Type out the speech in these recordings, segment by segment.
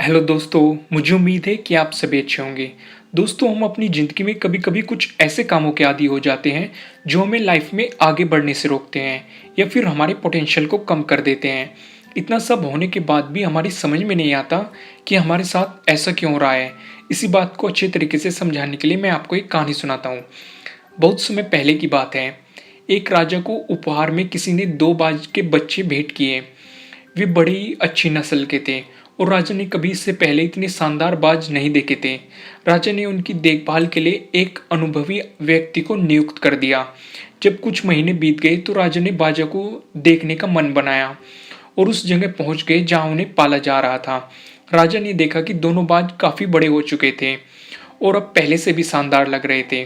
Hello दोस्तों, मुझे उम्मीद है कि आप सभी अच्छे होंगे। दोस्तों, हम अपनी ज़िंदगी में कभी-कभी कुछ ऐसे कामों के आदी हो जाते हैं, जो हमें लाइफ में आगे बढ़ने से रोकते हैं या फिर हमारे पोटेंशियल को कम कर देते हैं। इतना सब होने के बाद भी हमारी समझ में नहीं आता कि हमारे साथ ऐसा क्यों हो रहा है। इसी बात को अच्छे तरीके से समझाने के लिए मैं आपको एक कहानी सुनाता हूँ। बहुत समय पहले की बात है। एक राजा को उपहार में किसी ने 2 बाज के बच्चे भेंट किए। वे बड़ी अच्छी नस्ल के थे और राजा ने कभी इससे पहले इतने शानदार बाज नहीं देखे थे। राजा ने उनकी देखभाल के लिए एक अनुभवी व्यक्ति को नियुक्त कर दिया। जब कुछ महीने बीत गए तो राजा ने बाजा को देखने का मन बनाया और उस जगह पहुंच गए जहां उन्हें पाला जा रहा था। राजा ने देखा कि दोनों बाज काफी बड़े हो चुके थे और अब पहले से भी शानदार लग रहे थे।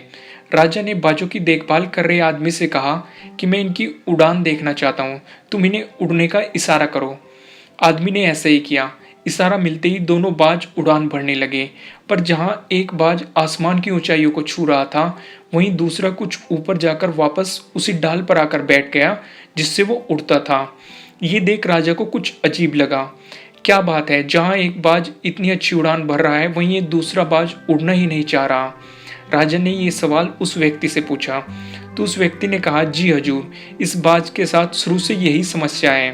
राजा ने बाजों की देखभाल कर रहे आदमी से कहा कि मैं इनकी उड़ान देखना चाहता हूँ, तुम इन्हें उड़ने का इशारा करो। आदमी ने ऐसा ही किया। इशारा मिलते ही दोनों बाज उड़ान भरने लगे, पर जहां एक बाज आसमान की ऊंचाइयों को छू रहा था, वहीं दूसरा कुछ ऊपर जाकर वापस उसी डाल पर आकर बैठ गया जिससे वो उड़ता था। ये देख राजा को कुछ अजीब लगा। क्या बात है, जहां एक बाज इतनी अच्छी उड़ान भर रहा है, वहीं ये दूसरा बाज उड़ना ही नहीं चाह रहा। राजा ने ये सवाल उस व्यक्ति से पूछा, तो उस व्यक्ति ने कहा, जी हजूर, इस बाज के साथ शुरू से यही समस्या है,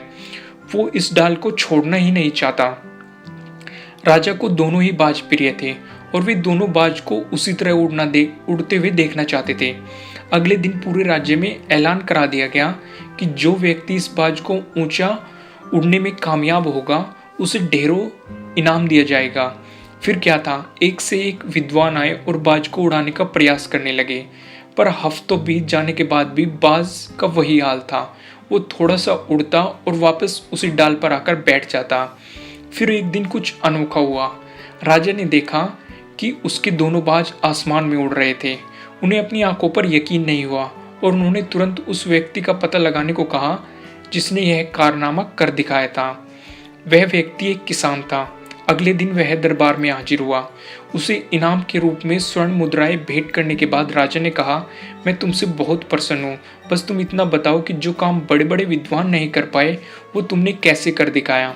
वो इस डाल को छोड़ना ही नहीं चाहता। राजा को दोनों ही बाज प्रिय थे और वे दोनों बाज को उसी तरह उड़ते हुए देखना चाहते थे। अगले दिन पूरे राज्य में ऐलान करा दिया गया कि जो व्यक्ति इस बाज को ऊंचा उड़ने में कामयाब होगा, उसे ढेरों इनाम दिया जाएगा। फिर क्या था, एक से एक विद्वान आए और बाज को उड़ाने का प्रयास करने लगे, पर हफ्तों बीत जाने के बाद भी बाज का वही हाल था। वो थोड़ा सा उड़ता और वापस उसी डाल पर आकर बैठ जाता। फिर एक दिन कुछ अनोखा हुआ। राजा ने देखा कि उसके दोनों बाज आसमान में उड़ रहे थे। उन्हें अपनी आंखों पर यकीन नहीं हुआ और उन्होंने तुरंत उस व्यक्ति का पता लगाने को कहा जिसने यह कारनामा कर दिखाया था। वह व्यक्ति एक किसान था। अगले दिन वह दरबार में हाजिर हुआ। उसे इनाम के रूप में स्वर्ण मुद्राएं भेंट करने के बाद राजा ने कहा, मैं तुमसे बहुत प्रसन्न हूँ, बस तुम इतना बताओ कि जो काम बड़े बड़े विद्वान नहीं कर पाए, वो तुमने कैसे कर दिखाया।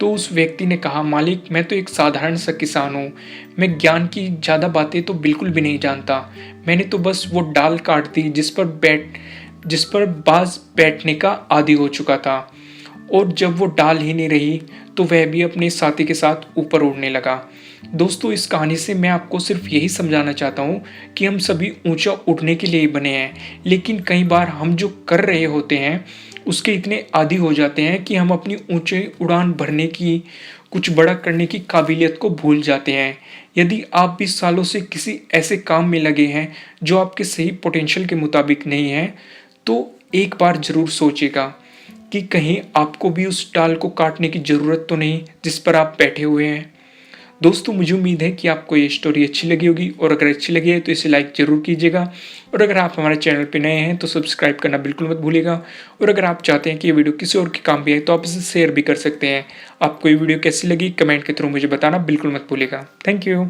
तो उस व्यक्ति ने कहा, मालिक, मैं तो एक साधारण सा किसान हूँ, मैं ज्ञान की ज़्यादा बातें तो बिल्कुल भी नहीं जानता। मैंने तो बस वो डाल काट दी जिस पर बाज बैठने का आदी हो चुका था, और जब वो डाल ही नहीं रही तो वह भी अपने साथी के साथ ऊपर उड़ने लगा। दोस्तों, इस कहानी से मैं आपको सिर्फ यही समझाना चाहता हूँ कि हम सभी ऊंचा उड़ने के लिए ही बने हैं, लेकिन कई बार हम जो कर रहे होते हैं उसके इतने आदी हो जाते हैं कि हम अपनी ऊंचे उड़ान भरने की, कुछ बड़ा करने की काबिलियत को भूल जाते हैं। यदि आप भी सालों से किसी ऐसे काम में लगे हैं जो आपके सही पोटेंशियल के मुताबिक नहीं है, तो एक बार जरूर सोचिएगा कि कहीं आपको भी उस डाल को काटने की ज़रूरत तो नहीं जिस पर आप बैठे हुए हैं। दोस्तों, मुझे उम्मीद है कि आपको ये स्टोरी अच्छी लगी होगी, और अगर अच्छी लगी है तो इसे लाइक ज़रूर कीजिएगा, और अगर आप हमारे चैनल पर नए हैं तो सब्सक्राइब करना बिल्कुल मत भूलिएगा। और अगर आप चाहते हैं कि ये वीडियो किसी और के काम भी आए तो आप इसे शेयर भी कर सकते हैं। आपको ये वीडियो कैसी लगी कमेंट के थ्रू मुझे बताना बिल्कुल मत भूलिएगा। Thank you.